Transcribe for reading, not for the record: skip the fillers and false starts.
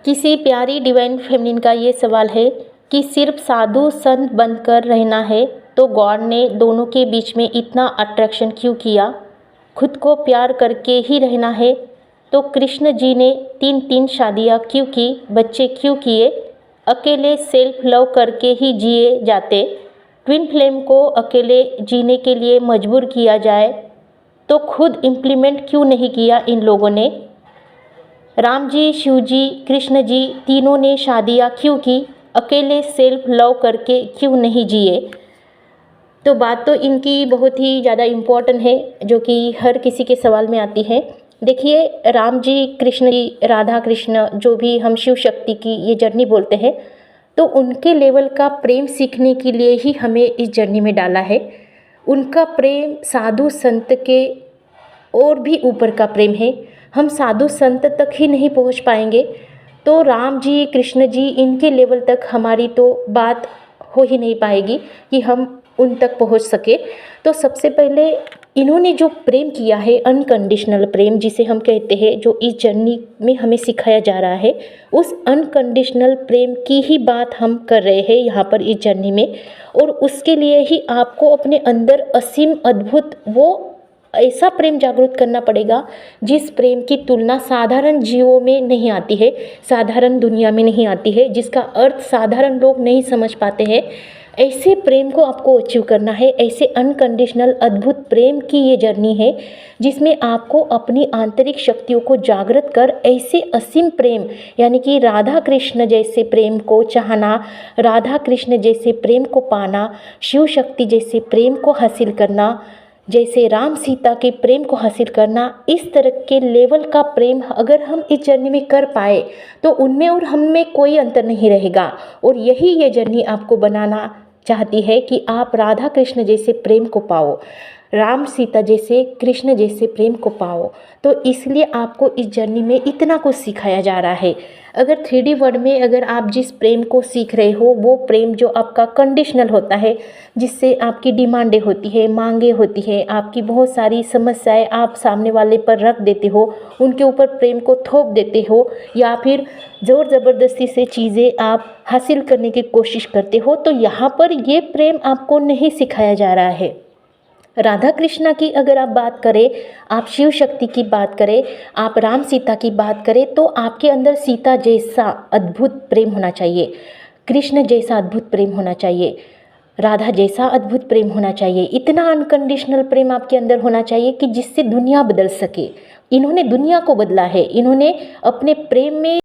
किसी प्यारी divine feminine का ये सवाल है कि सिर्फ साधु संत बनकर रहना है तो गॉड ने दोनों के बीच में इतना अट्रैक्शन क्यों किया? खुद को प्यार करके ही रहना है तो कृष्ण जी ने 3-3 शादियाँ क्यों की, बच्चे क्यों किए? अकेले सेल्फ लव करके ही जिए जाते। ट्विन फ्लेम को अकेले जीने के लिए मजबूर किया जाए तो खुद इम्प्लीमेंट क्यों नहीं किया इन लोगों ने? राम जी, शिव जी, कृष्ण जी तीनों ने शादियाँ क्यों की? अकेले सेल्फ लव करके क्यों नहीं जिए? तो बात तो इनकी बहुत ही ज़्यादा इम्पोर्टेंट है, जो कि हर किसी के सवाल में आती है। देखिए, राम जी, कृष्ण जी, राधा कृष्ण, जो भी हम शिव शक्ति की ये जर्नी बोलते हैं, तो उनके लेवल का प्रेम सीखने के लिए ही हमें इस जर्नी में डाला है। उनका प्रेम साधु संत के और भी ऊपर का प्रेम है। हम साधु संत तक ही नहीं पहुंच पाएंगे तो राम जी, कृष्ण जी, इनके लेवल तक हमारी तो बात हो ही नहीं पाएगी कि हम उन तक पहुंच सके। तो सबसे पहले इन्होंने जो प्रेम किया है, अनकंडीशनल प्रेम जिसे हम कहते हैं, जो इस जर्नी में हमें सिखाया जा रहा है, उस अनकंडीशनल प्रेम की ही बात हम कर रहे हैं यहाँ पर इस जर्नी में। और उसके लिए ही आपको अपने अंदर असीम अद्भुत वो ऐसा प्रेम जागृत करना पड़ेगा जिस प्रेम की तुलना साधारण जीवों में नहीं आती है, साधारण दुनिया में नहीं आती है, जिसका अर्थ साधारण लोग नहीं समझ पाते हैं। ऐसे प्रेम को आपको अचीव करना है। ऐसे अनकंडीशनल अद्भुत प्रेम की ये जर्नी है जिसमें आपको अपनी आंतरिक शक्तियों को जागृत कर ऐसे असीम प्रेम, यानी कि राधा कृष्ण जैसे प्रेम को चाहना, राधा कृष्ण जैसे प्रेम को पाना, शिव शक्ति जैसे प्रेम को हासिल करना, जैसे राम सीता के प्रेम को हासिल करना, इस तरह के लेवल का प्रेम अगर हम इस जर्नी में कर पाए तो उनमें और हम में कोई अंतर नहीं रहेगा। और यही ये जर्नी आपको बनाना चाहती है कि आप राधा कृष्ण जैसे प्रेम को पाओ, राम सीता जैसे, कृष्ण जैसे प्रेम को पाओ। तो इसलिए आपको इस जर्नी में इतना कुछ सिखाया जा रहा है। अगर 3D वर्ड में अगर आप जिस प्रेम को सीख रहे हो, वो प्रेम जो आपका कंडीशनल होता है, जिससे आपकी डिमांडें होती है, मांगे होती है, आपकी बहुत सारी समस्याएं आप सामने वाले पर रख देते हो, उनके ऊपर प्रेम को थोप देते हो, या फिर ज़ोर ज़बरदस्ती से चीज़ें आप हासिल करने की कोशिश करते हो, तो यहाँ पर ये प्रेम आपको नहीं सिखाया जा रहा है। राधा कृष्णा की अगर आप बात करें, आप शिव शक्ति की बात करें, आप राम सीता की बात करें, तो आपके अंदर सीता जैसा अद्भुत प्रेम होना चाहिए, कृष्ण जैसा अद्भुत प्रेम होना चाहिए, राधा जैसा अद्भुत प्रेम होना चाहिए। इतना अनकंडीशनल प्रेम आपके अंदर होना चाहिए कि जिससे दुनिया बदल सके। इन्होंने दुनिया को बदला है। इन्होंने अपने प्रेम में